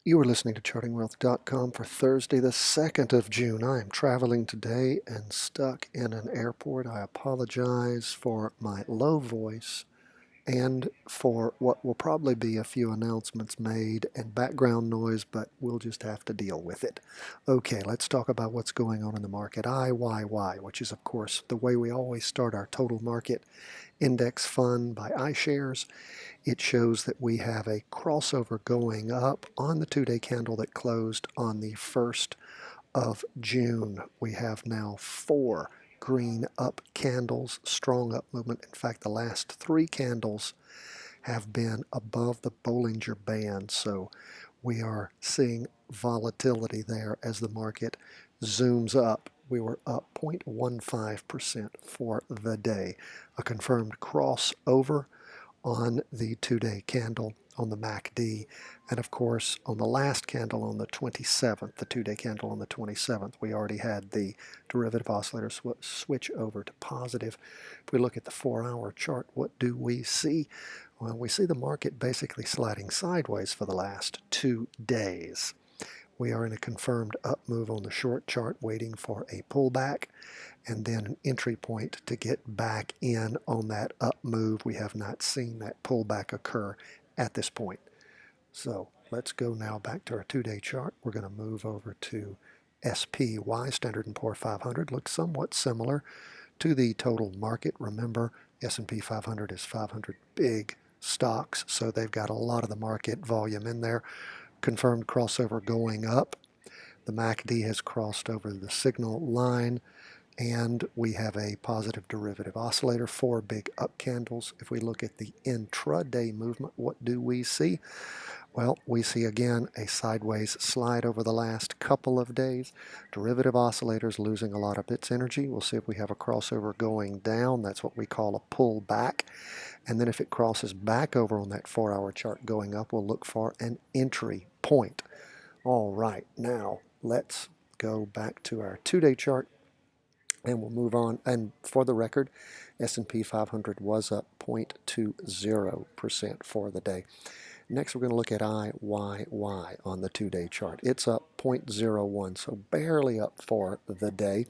You are listening to ChartingWealth.com for Thursday, the 2nd of June. I am traveling today and stuck in an airport. I apologize for my low voice and for what will probably be a few announcements made and background noise, but we'll just have to deal with it. Okay, let's talk about what's going on in the market. IYY, which is, of course, the way we always start our total market index fund by iShares. It shows that we have a crossover going up on the 2-day candle that closed on the 1st of June. We have now 4 green up candles, strong up movement. In fact, the last 3 candles have been above the Bollinger Band, so we are seeing volatility there as the market zooms up. We were up 0.15% for the day, a confirmed crossover on the 2-day candle on the MACD, and of course on the last candle on the 27th, the 2-day candle on the 27th, we already had the derivative oscillator switch over to positive. If we look at the 4-hour chart, what do we see? Well, we see the market basically sliding sideways for the last 2 days. We are in a confirmed up move on the short chart, waiting for a pullback and then an entry point to get back in on that up move. We have not seen that pullback occur at this point. So let's go now back to our 2-day chart. We're going to move over to SPY, Standard & Poor's 500. Looks somewhat similar to the total market. Remember, S&P 500 is 500 big stocks, so they've got a lot of the market volume in there. Confirmed crossover going up. The MACD has crossed over the signal line, and we have a positive derivative oscillator, 4 big up candles. If we look at the intraday movement, what do we see? Well, we see again a sideways slide over the last couple of days. Derivative oscillators losing a lot of its energy. We'll see if we have a crossover going down. That's what we call a pullback. And then if it crosses back over on that 4-hour chart going up, we'll look for an entry point. All right, now let's go back to our 2-day chart and we'll move on. And for the record, S&P 500 was up 0.20% for the day. Next, we're going to look at IYY on the 2-day chart. It's up 0.01, so barely up for the day.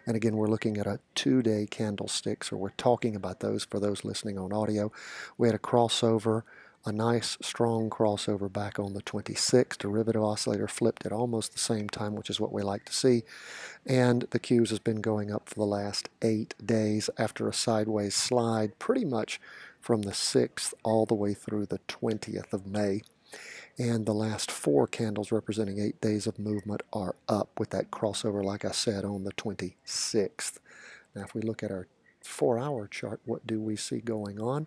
And again, we're looking at a 2-day candlestick, so we're talking about those for those listening on audio. We had a crossover, a nice strong crossover back on the 26th. Derivative oscillator flipped at almost the same time, which is what we like to see. And the Qs has been going up for the last 8 days after a sideways slide pretty much from the 6th all the way through the 20th of May. And the last 4 candles representing 8 days of movement are up with that crossover, like I said, on the 26th. Now, if we look at our 4-hour chart, what do we see going on?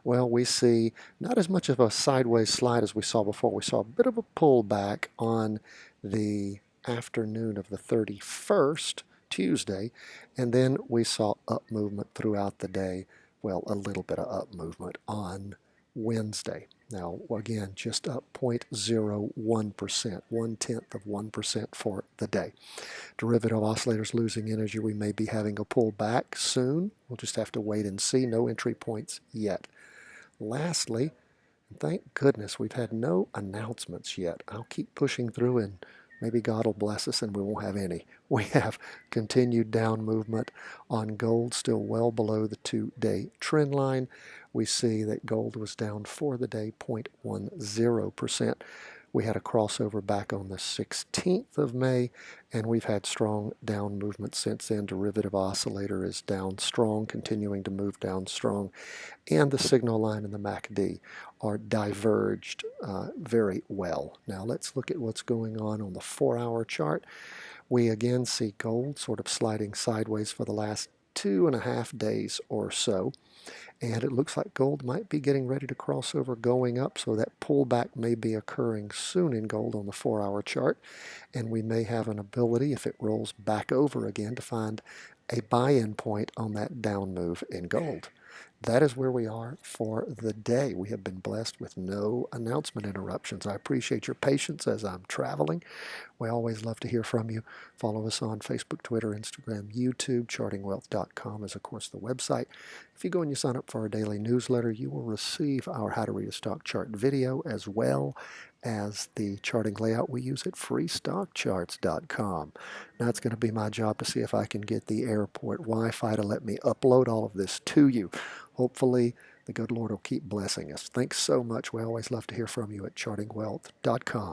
Well, we see not as much of a sideways slide as we saw before. We saw a bit of a pullback on the afternoon of the 31st, Tuesday, and then we saw up movement throughout the day. Well, a little bit of up movement on Wednesday. Now, again, just up 0.01%, 0.1% for the day. Derivative oscillators losing energy. We may be having a pullback soon. We'll just have to wait and see. No entry points yet. Lastly, thank goodness we've had no announcements yet. I'll keep pushing through and maybe God will bless us and we won't have any. We have continued down movement on gold, still well below the 2-day trend line. We see that gold was down for the day 0.10%. We had a crossover back on the 16th of May, and we've had strong down movement since then. Derivative oscillator is down strong, continuing to move down strong, and the signal line and the MACD are diverged very well. Now let's look at what's going on the 4-hour chart. We again see gold sort of sliding sideways for the last 2.5 days or so. And it looks like gold might be getting ready to cross over going up, so that pullback may be occurring soon in gold on the 4-hour chart. And we may have an ability, if it rolls back over again, to find a buy-in point on that down move in gold. That is where we are for the day. We have been blessed with no announcement interruptions. I appreciate your patience as I'm traveling. We always love to hear from you. Follow us on Facebook, Twitter, Instagram, YouTube. ChartingWealth.com is, of course, the website. If you go and you sign up for our daily newsletter, you will receive our How to Read a Stock Chart video as well as the charting layout we use at freestockcharts.com. Now it's going to be my job to see if I can get the airport Wi-Fi to let me upload all of this to you. Hopefully the good Lord will keep blessing us. Thanks so much. We always love to hear from you at chartingwealth.com.